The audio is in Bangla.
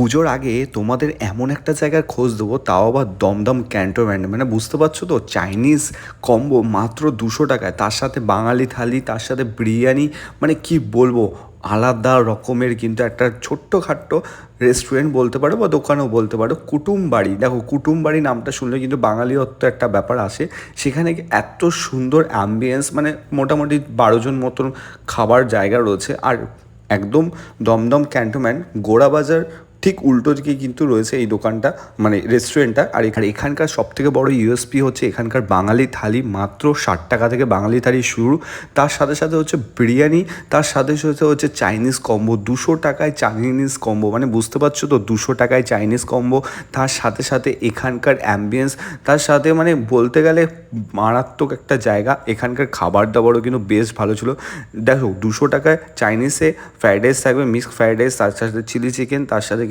পুজোর আগে তোমাদের এমন একটা জায়গার খোঁজ দেবো, তাও আবার দমদম ক্যান্টনমেন্ট। মানে বুঝতে পারছো তো, চাইনিজ কম্বো মাত্র 200 টাকায়, তার সাথে বাঙালি থালি, তার সাথে বিরিয়ানি। মানে কি বলবো, আলাদা রকমের কিন্তু একটা ছোট্টখাট্টো রেস্টুরেন্ট বলতে পারো বা দোকানও বলতে পারো, কুটুম বাড়ি। দেখো, কুটুম বাড়ি নামটা শুনলে কিন্তু বাঙালিত্ব একটা ব্যাপার আসে। সেখানে এত সুন্দর অ্যাম্বিয়েন্স, মানে মোটামুটি 12 জন মতন খাবার জায়গা রয়েছে। আর একদম দমদম ক্যান্টনমেন্ট গোড়াবাজার ঠিক উল্টো দিকে কিন্তু রয়েছে এই দোকানটা, মানে রেস্টুরেন্টটা। আর এখানকার সবথেকে বড় ইউএসপি হচ্ছে এখানকার বাঙালি থালি মাত্র 60 টাকা থেকে বাঙালি থালি শুরু। তার সাথে সাথে হচ্ছে বিরিয়ানি, তার সাথে সাথে হচ্ছে চাইনিজ কম্বো। 200 টাকায় চাইনিজ কম্বো, মানে বুঝতে পারছো তো, 200 টাকায় চাইনিজ কম্বো। তার সাথে সাথে এখানকার অ্যাম্বিয়েন্স, তার সাথে মানে বলতে গেলে মারাত্মক একটা জায়গা। এখানকার খাবার দাবারও কিন্তু বেশ ভালো ছিল। দেখো, 200 টাকায় চাইনিজে ফ্রাইড রাইস থাকবে, মিক্সড ফ্রাইড রাইস, তার সাথে চিলি চিকেন, তার সাথে